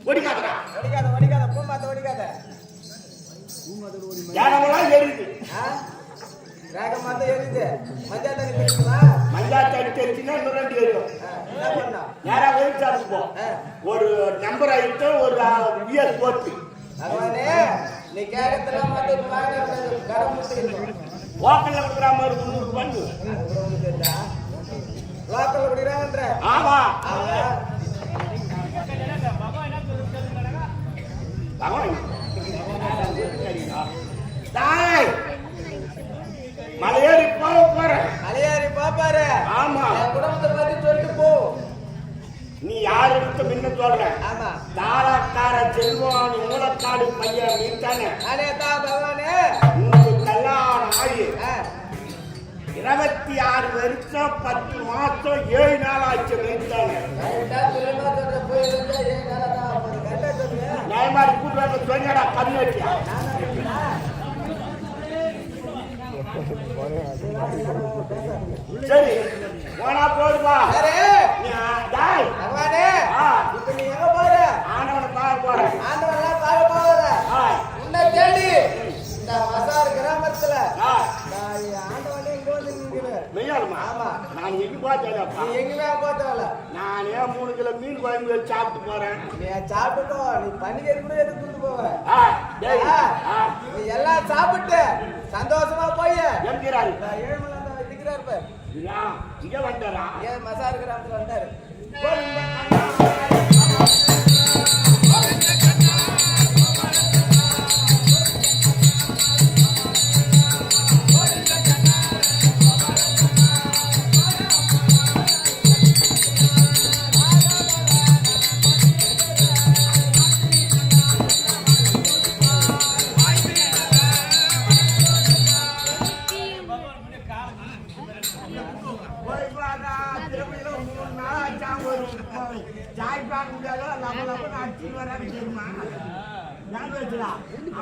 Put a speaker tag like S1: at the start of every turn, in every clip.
S1: ஒடிக்காதடா.
S2: ஒடிக்காத பூமாத்த ஒடிக்காத.
S1: யாரெல்லாம் எரியுது?
S2: ராகமாத்த எரியுது. மஞ்சள் தண்ணி தெரியுமா?
S1: மஞ்சள் தண்ணி தெரிஞ்சுன்னா இன்னும் 2 எரியும்.
S2: என்ன பண்ணா?
S1: யாரா ஒழிச்சாரு போ. ஒரு நம்பர் ஆயிட்டு ஒரு வியர் போட்டு.
S2: பகவானே நீ கேட்கறதெல்லாம் வந்து கரம் முத்திருக்கு.
S1: வாக்கல்ல குடுக்குற மாதிரி 300 பண்ணு.
S2: வாக்கல்ல குடிறாங்கன்ற.
S1: ஆமா. பகவான். தாய். மலையேறி போறேன்.
S2: மலையேறி பாப்பாரு.
S1: ஆமா.
S2: குடும்பத்தை பத்தி சொல்லிட்டு போ.
S1: நீ யாரு கிட்ட முன்ன சொல்ற?
S2: ஆமா.
S1: தாராக்கார செல்வாணி மூலக்காடு பையன் நீ தானே?
S2: நானே தான் பகவானே.
S1: உனக்கு கல்யாணம் ஆகி 26 வருஷம் 10 மாசம் 7 நாள் ஆச்சு நீத்தானே. நயமாரி கூட்டு சொன்னடா கம்மியா. சரி போனா போடுவா.
S2: நீ எங்க போற?
S1: ஆண்டவனை பார்க்க போறேன்.
S2: ஆண்டவன் பார்க்க போற. உன்னை தேடி இந்த மசார் கிராமத்துல ஆண்டவனே இங்க வந்து நிற்கிறேன். ஆமா.
S1: நான் எங்க பார்த்தேன்?
S2: நீ எங்கேயுமே போத்தவல.
S1: நானே 3 கிலோ மீன் குழம்பு வச்சு சாப்பிட்டு போறேன்.
S2: நீ சாப்பிட்டுக்கோ. நீ பண்டிகை கூட எடுத்து கொண்டு போவ. நீ எல்லாம் சாப்பிட்டு சந்தோஷமா போய்
S1: எங்கிறாரு?
S2: ஏழுமலை இருக்கிறார் பாரு.
S1: இங்க வந்தாரா?
S2: ஏன் மசார் கிராமத்துல வந்தாரு.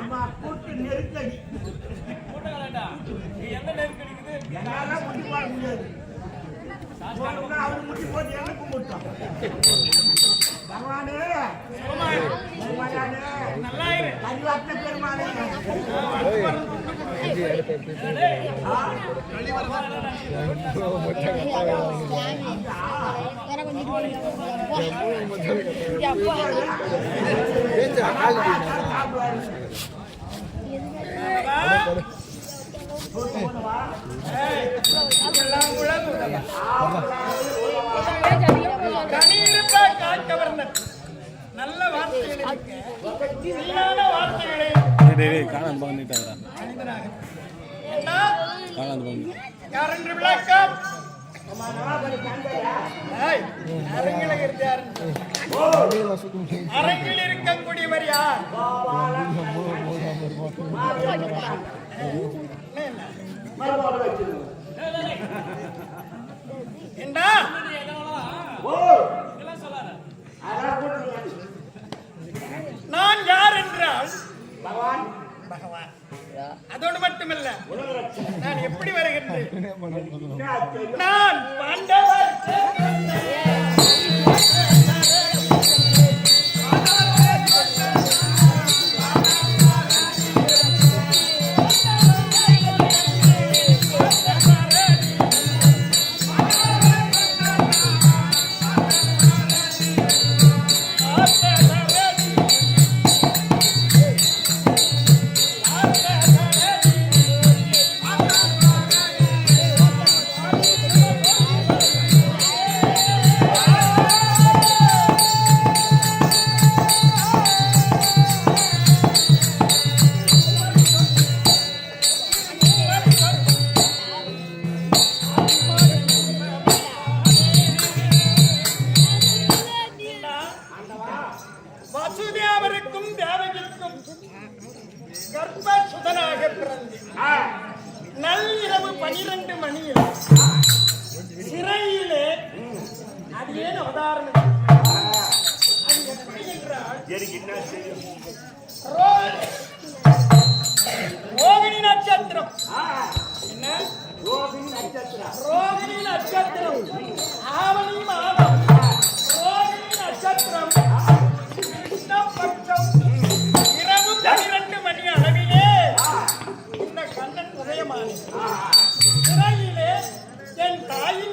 S1: அம்மா கூட்டு நெருக்கடி என்னால முட்டி போட முடியாது. அவரு முட்டி போட்டு எனக்கு முட்டோம். பகவானே கரிவாத்த பெருமானே
S2: நல்ல வார்த்தைகளை
S3: காணாம பண்ணிட்டாங்க.
S2: யாரென்று விளக்கம்? அரங்கில் இருக்கக்கூடியவர் யார்? நான் யார் என்றால்
S1: பகவான்.
S2: பகவான் அதோடு மட்டுமல்ல, நான் எப்படி வருகின்றேன்? நான் பாண்டவர்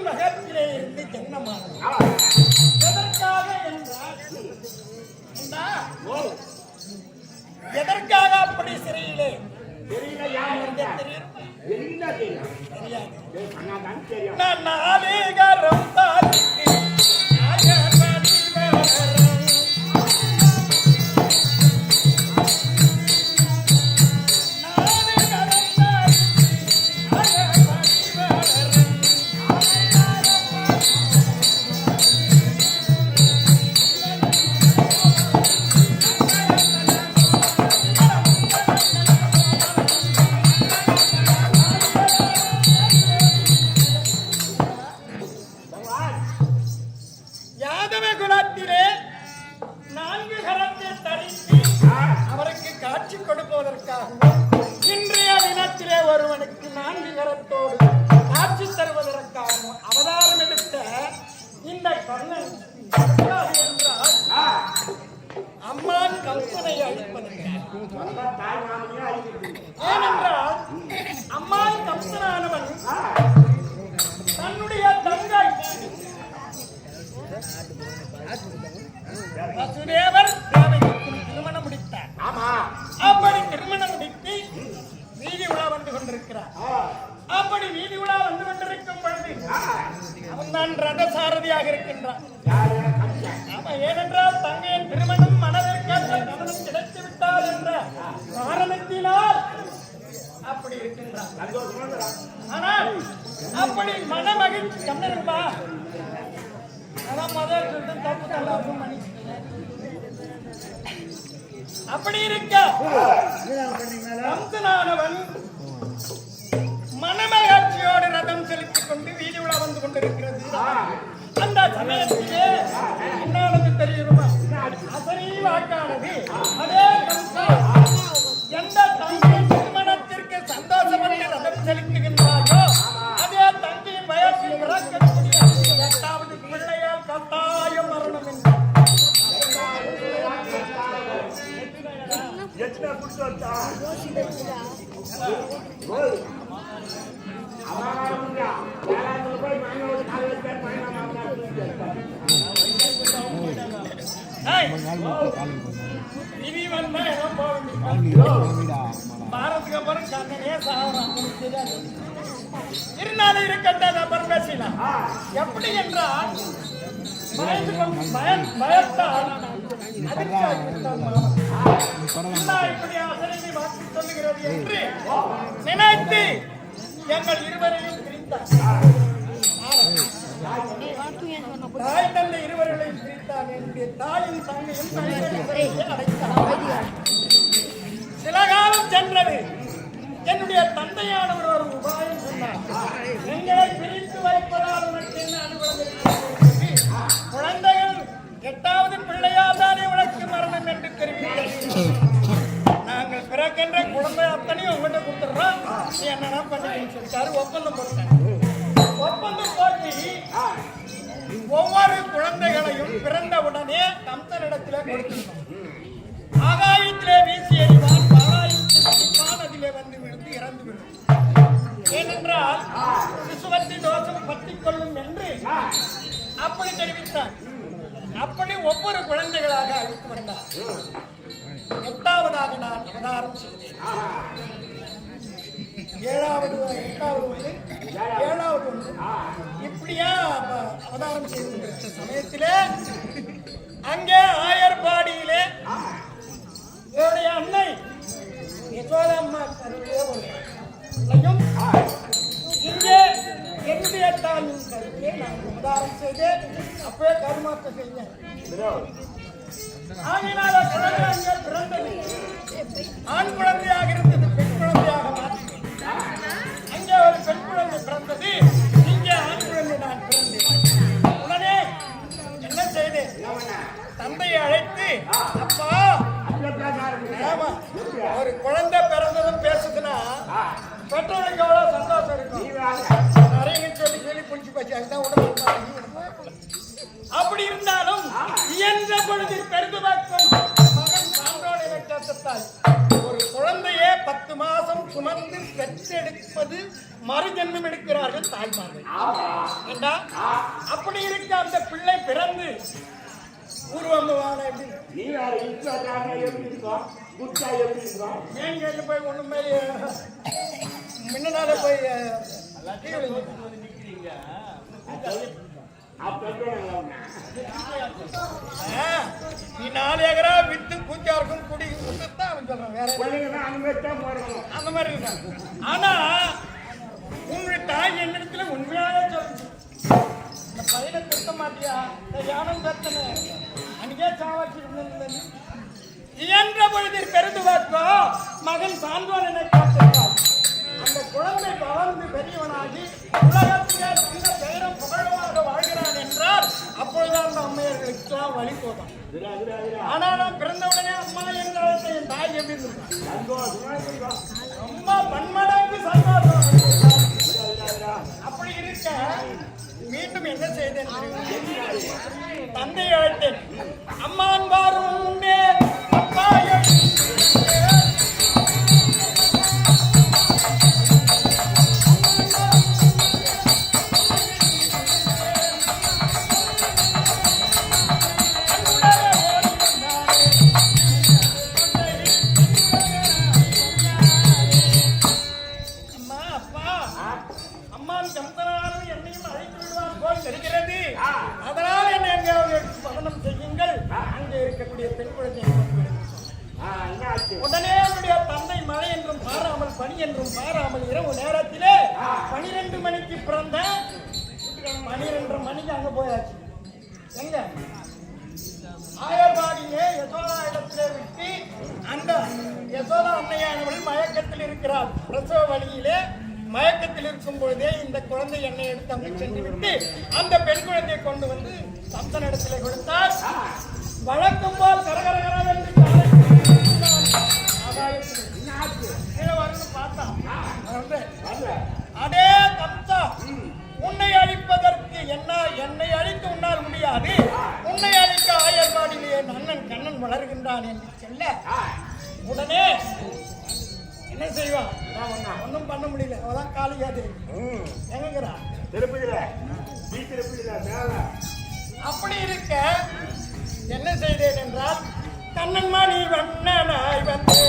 S4: வகத்திலே இருந்து ஜென்மமானது. எதற்காக என்றால் எதற்காக அப்படி சிறையிலே தெரியாது. நான் நாளிகரம் தாழ்த்தி இன்றைய தினத்திலே ஒருவனுக்கு 4 கரத்தோடு காட்சி தருவதற்காகவும் அவதாரம் எடுத்த இந்த கர்ணன் என்றால் அம்மான் கம்பனை அழிப்பதற்காக. ஏனென்றால் அம்மான் கம்சனானவன் தன்னுடைய தங்கை வசுதேவர் திருமணம் முடித்தார். அப்படி திருமணம் முடித்து வீதி உலா வந்து கொண்டிருக்கிறார். அப்படி வீதி உலா வந்து கொண்டிருக்கும் பொழுது அவன் தான் ரதசாரதியாக இருக்கின்றான். ஏனென்றால் தங்கையின் திருமணம் மனதிற்கேற்ற கவனம் கிடைத்து விட்டால் என்ற காரணத்தினால் அப்படி இருக்கின்றான். ஆனால் அப்படி மன மகிழ்ச்சி கண்டிருப்பா தப்பு தள்ளாகும் மணி அப்படி இருக்க கம்சனானவன் மனமகிழ்ச்சியோடு ரதம் செலுத்திக் கொண்டு வீதி உலா வந்து கொண்டிருக்கிறது. அந்த சமயத்திலே என்னானது தெரியுமா? அசரீ வாக்கானது அதே கம்சன் எந்த தங்கையின் திருமணத்திற்கு சந்தோஷப்பட்டு ரதம் செலுத்துகின்றாயோ அதே தங்கையின் வயசில் பிறக்கக்கூடிய 8வது பிள்ளையால் கட்டாயம் மரணம் என்று பாரத்துக்கு அப்புறம் கண்ணனே சாவறான். இருந்தாலும் இருக்கட்டும் அப்புறம் பேசலாம். எப்படி என்றால் பயத்தால் இப்படி அசரீரி வாக்கு சொல்லுகிறது என்று நினைத்து எங்கள் இருவரையும் பிரித்தார். தாய் தந்தை இருவர்களையும் பிரித்தார். என்னுடைய தாயும் தங்கையும் அடைத்தார். சில காலம் சென்றது. என்னுடைய தந்தையானவர் ஒரு உபாயம் சொன்னார். எங்களை பிரித்து வைப்பதால் உனக்கு என்ன அனுபவம்? குழந்தைகள் 8வது பிள்ளையால் தானே உனக்கு மரணம் என்று தெரிவித்தேன். நாங்கள் பிறக்கின்ற குழந்தை அத்தனையும் உங்கள்கிட்ட கொடுத்துடுறோம், நீ என்னன்னா பண்ணிக்கன்னு சொல்லிட்டாரு. ஒப்பந்தம் போட்டாங்க. ஒப்பந்தம் போட்டி ஒவ்வொரு குழந்தைகளையும் பிறந்த உடனே கம்சனிடத்திலே கொடுத்துருந்தோம். ஆகாயத்திலே வீசி எறிவான், பாலாயத்தில் அதிலே வந்து விழுந்து இறந்து விடும். ஏனென்றால் விசுவத்தி தோஷம் பற்றிக் கொள்ளும் என்று அப்படி தெரிவித்தார். அப்படி ஒவ்வொரு குழந்தைகளாக அழைத்து வந்தார். 8வதாக நான் அவதாரம் செய்தேன். 7வது 8வது ஒன்று இப்படியா அவதாரம் செய்து சமயத்திலே அங்கே ஆயர்பாடியிலே என்னுடைய அன்னை யசோதம்மா கருவிலே ஒன்றையும் இங்கே என்னுடைய தாயின் கருவிலே நான் அவதாரம் செய்தேன். அப்பவே கருமாற்றம் செய்தேன். ஆகினால குழந்தை அங்கே பிறந்தது. ஆண் குழந்தையாக இருந்தது பெண் குழந்தையாக மாற்றினேன். அங்கே ஒரு பெண் குழந்தை பிறந்தது, இங்கே ஆண் குழந்தை நான் பிறந்தேன். உடனே என்ன செய்தேன்? தந்தையை அழைத்து, அப்பா ஆமா ஒரு குழந்தை பிறந்ததும் பேசுதுன்னா பெற்றோருக்கு எவ்வளவு சந்தோஷம் இருக்கும். நிறைய சொல்லி சொல்லி குளிச்சு போச்சு. அதுதான் உடம்பு. அப்படி இருந்தாலும் இயன்ற பொழுது பெருது பார்க்கும் மகன் சான்றோனை நட்சத்திரத்தால் ஒரு குழந்தையே 10 மாசம் சுமந்து பெற்ற பெற்றெடுப்பது மறுஜன்மம் எடுக்கிறார்கள் தாய்மார்கள். ஏண்டா அப்படி இருக்க அந்த பிள்ளை பிறந்து ஊர்வம்புவான
S1: நீ வேற இன்ஸ்டாகிராம்ல எப்படி இருக்கோம், குட்டா எப்படி இருக்கோம்,
S4: ஏன் கேட்டு போய் ஒண்ணுமே முன்னால போய் நீ 4 ஏக்கரா வித்து கூச்சா இருக்கும் குடி தான் அவன் சொல்றான். வேற அந்த மாதிரி இருக்கான். ஆனா உங்களுடைய தாய் என்னிடத்துல உண்மையாவே சொல்லுங்க, இந்த பையனை திருத்த மாட்டியா, இந்த யானம் கத்தனை அன்னைக்கே சாவாச்சு இயன்ற பொழுது பெருந்து பார்ப்போ மகன் சான்றோன் என்னை காத்திருக்கான். அந்த குழந்தை வளர்ந்து பெரியவனாகி உலகத்திலே இந்த பெயரும் புகழமாக வாழ்கிறான் என்றால் அப்பொழுதுதான் அந்த அம்மையர்களுக்கெல்லாம் வழி போதான். ஆனா நான் பிறந்தவுடனே அம்மா என்ற என் தாய் எப்படி இருந்திருக்கான், அம்மா பன்மடங்கு சந்தோஷம். அப்படி இருக்க மீண்டும் என்ன செய்தேன், தந்தை அழைத்தேன். அம்மான் வாரும் முன்னே அப்பா உடனே அவருடைய தந்தை மழை என்றும் பாராமல் பனி என்றும் பாராமல் இரவு நேரத்திலே 12 மணிக்கு பிறந்த 12 மணிக்கு அங்க போயாச்சு. எங்க ஆயர்பாடியிலே யசோதா இடத்திலே விட்டு அந்த யசோதா அன்னையானவள் மயக்கத்தில் இருக்கிறாள். பிரசவ வழியிலே மயக்கத்தில் இருக்கும் பொழுதே இந்த குழந்தை எண்ணெய் எடுத்து அங்கு சென்று விட்டு அந்த பெண் குழந்தையை கொண்டு வந்து சந்தன இடத்திலே கொடுத்தார். வழக்கம் போல் கரகரகரம் என்று அடே கம்சா, உன்னை அழிப்பதற்கு என்னை அழித்து உன்னால் முடியாது, உன்னை அழிக்க ஆயர்பாடியிலே என் அண்ணன் கண்ணன் வளர்கின்றான் என்று சொல்ல உடனே என்ன செய்வான், ஒன்னும் பண்ண முடியல. அவதான் காளியாது எங்கிறா அப்படி இருக்க என்ன செய்தேன் என்றால், கண்ணன்மா நீ வண்ணனாய் வந்து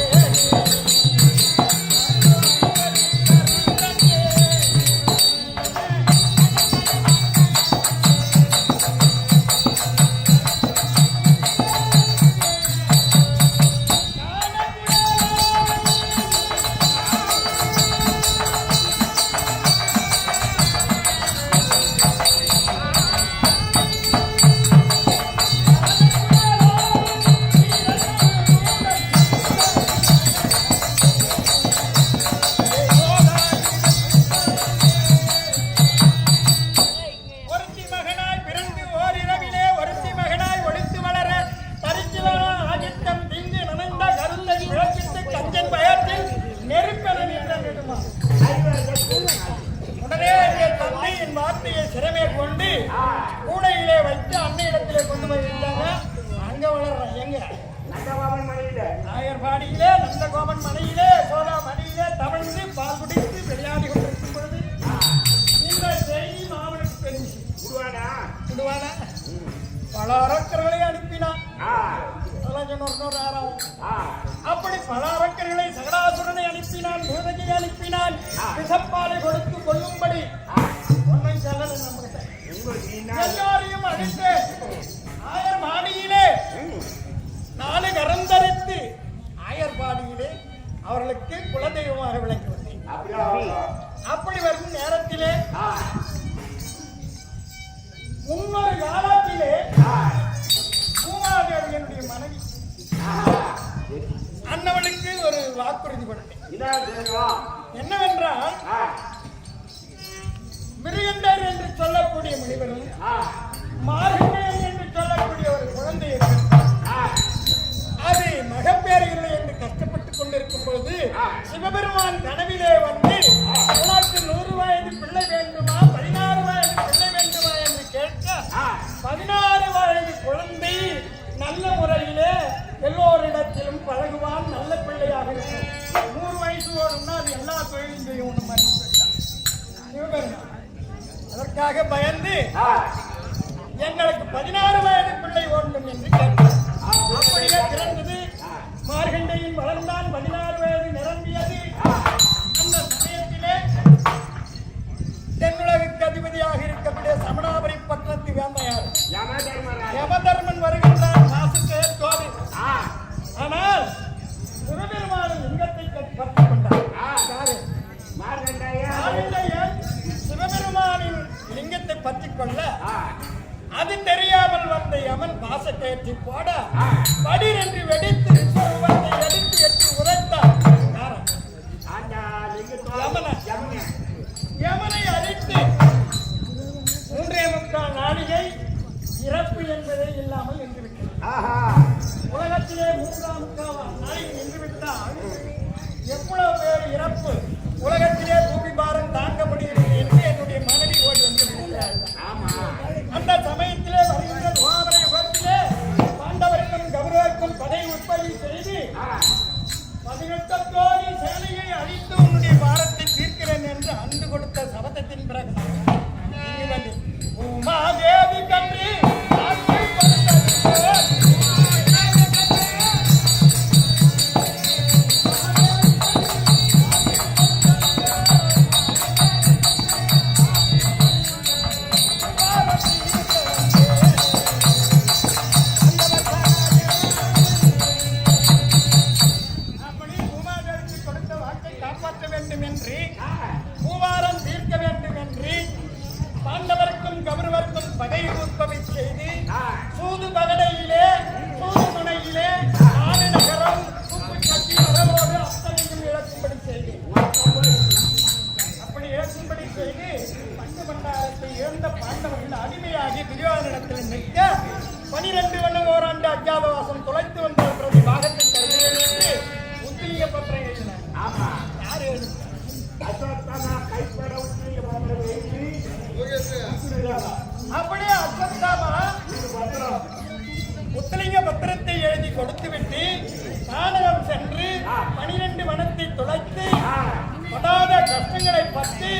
S4: சிறமே கொண்டு கூடையிலே வைத்து அன்னையிடத்திலே கொண்டு போய் விட்டாங்க. அங்க வளர்றேன் எங்க ஆயர்பாடியிலே நந்தகோபன் மனையிலே சோழா மணியிலே தவழ்ந்து பால் குடித்து விளையாடி கொண்டிருக்கும் பொழுது இந்த செய்தி மாமனுக்கு தெரிஞ்சு விடுவானா பல அரக்கர்களை அனுப்பினான். அப்படி பல அரக்கர்களை சகடாசுரனை அனுப்பினான், பூதகியை அனுப்பினான், விஷப்பாலை கொடுத்து கொல்லும்படி எல்லாரையும் அடித்து ஆயர்பாடியிலே 4 கரந்தரித்து ஆயர்பாடியிலே அவர்களுக்கு குலதெய்வமாக விளங்குவது. அப்படி வரும் நேரத்திலே முன்னொரு காலத்திலே பூமாதேவியனுடைய மனைவி அன்னவனுக்கு ஒரு வாக்குறுதி கொடுத்தேன். என்னவென்றால், மிருகண்டர் என்று சொல்லக்கூடிய முனிவரும் மார்கண்டர் என்று சொல்லக்கூடிய ஒரு குழந்தை அது மகப்பேறு இல்லை என்று கஷ்டப்பட்டுக் கொண்டிருக்கும் பொழுது சிவபெருமான் கனவிலே வந்து உனக்கு 100 வயது பிள்ளை வேண்டுமா 16 வயது பிள்ளை வேண்டுமா என்று கேட்க 16 வயது குழந்தை நல்ல முறையிலே எல்லோரிடத்திலும் பழகுவான், நல்ல பிள்ளையாக இருக்கும். 100 வயசு ஓடும்னா அது எல்லா தொழிலும் செய்யும் ஒன்று மாதிரி சிவபெருமான். அதற்காக பயந்து எங்களுக்கு 16 வயது பிள்ளை வேண்டும் என்று கேட்டார். அப்படியே பிறந்தது. மார்கண்டையின் வளர்ந்தான். 16 வயது நிரம்பியது. அந்த சமயத்திலே தென்னுலகுக்கு அதிபதியாக இருக்கக்கூடிய சமணாபுரி பட்டணத்து வேந்தையார் யமதர்மன் வருகின்றான். வாசுதேவத்தோடு. ஆனால் சிவபெருமானின் லிங்கத்தை பற்றிக் கொண்டார். மார்கண்டையன் சிவபெருமானின் லிங்கத்தை பற்றிக் கொள்ள அது தெரியாமல் வந்த யமன் பாசக்கேற்றி போட படீரென்று வெடித்து விஸ்வரூபத்தை எடுத்து எட்டி உரைத்தார். யமனை அழித்து 3.25 நாளிகை இறப்பு என்பதே இல்லாமல் நின்றுவிட்டது. உலகத்திலே 3.25 நாளிகை நின்றுவிட்டால் எவ்வளவு பேர் இறப்பு உலகத்திலே பூமி பாரம் தாங்க முடியவில்லை என்று என்னுடைய மனைவி ஓடி வந்து அந்த சமயத்திலே வருகின்ற துவாபர யுகத்திலே பாண்டவருக்கும் கௌரவருக்கும் படை உற்பத்தி செய்து 18 கோடி சேனையை அழித்து உன்னுடைய பாரத்தை தீர்க்கிறேன் என்று அன்று கொடுத்த சபதத்தின் பிறகு உமாதேவி கன்று அடிமையாகி துரியோதனத்தில் நிற்க 12 வருடம் ஓராண்டு அஜாதவாசம் தொலைத்து வந்த பிரதி பாகத்தில் தருகிறேன் என்று உத்திலிங்க பத்திரம் எழுதினார். யார் அப்படியே அஸ்வத்தாமா உத்திலிங்க பத்திரத்தை எழுதி கொடுத்துவிட்டு தானகம் சென்று 12 வனத்தை தொலைத்து படாத கஷ்டங்களை பற்றி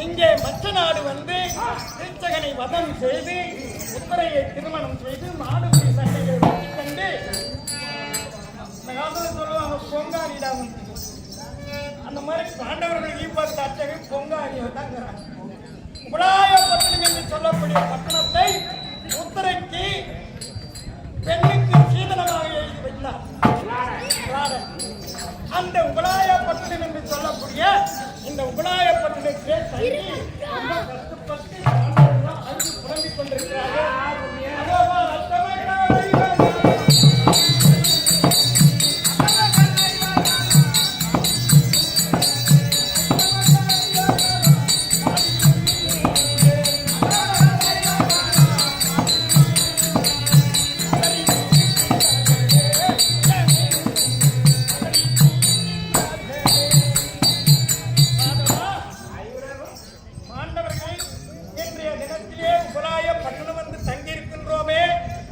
S4: இங்கே மற்ற நாடு வந்து திருச்சகனை வதம் செய்து உத்தரையை திருமணம் செய்து மாடுபடி சண்டைகளை வெற்றி கண்டு இந்த காலத்தில் சொல்லுவாங்க பொங்காரிடா. அந்த மாதிரி பாண்டவர்கள் ஈப்பத்து அச்சகை பொங்காரியை தாங்கிறாங்க. உலாயப்பட்டினம் என்று சொல்லக்கூடிய பட்டணத்தை உத்தரைக்கு பெண்ணுக்கு சீதனமாக எழுதி வைத்தார். அந்த உலாயப்பட்டினம் என்று சொல்லக்கூடிய இந்த உலாயப்பட்டினத்திலே தங்கி ரொம்ப கஷ்டப்பட்டு அங்கு புலம்பிக் கொண்டிருக்கிறார்கள்.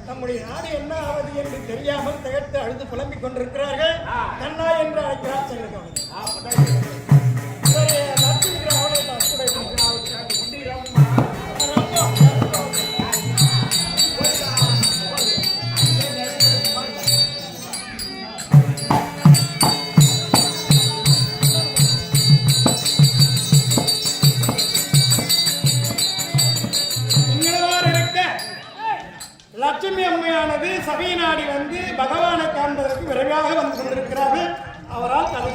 S4: நம்முடைய நாடு என்ன ஆவது என்று தெரியாமல் திகழ்த்து அழுது புலம்பிக் கொண்டிருக்கிறார்கள். கண்ணா என்று அழைக்கிறார் செல்லுங்கள். லட்சுமி அம்மையானது சபை நாடி வந்து பகவானை காண்பதற்கு விரைவாக வந்து கொண்டிருக்கிறார்கள். அவரால் கதை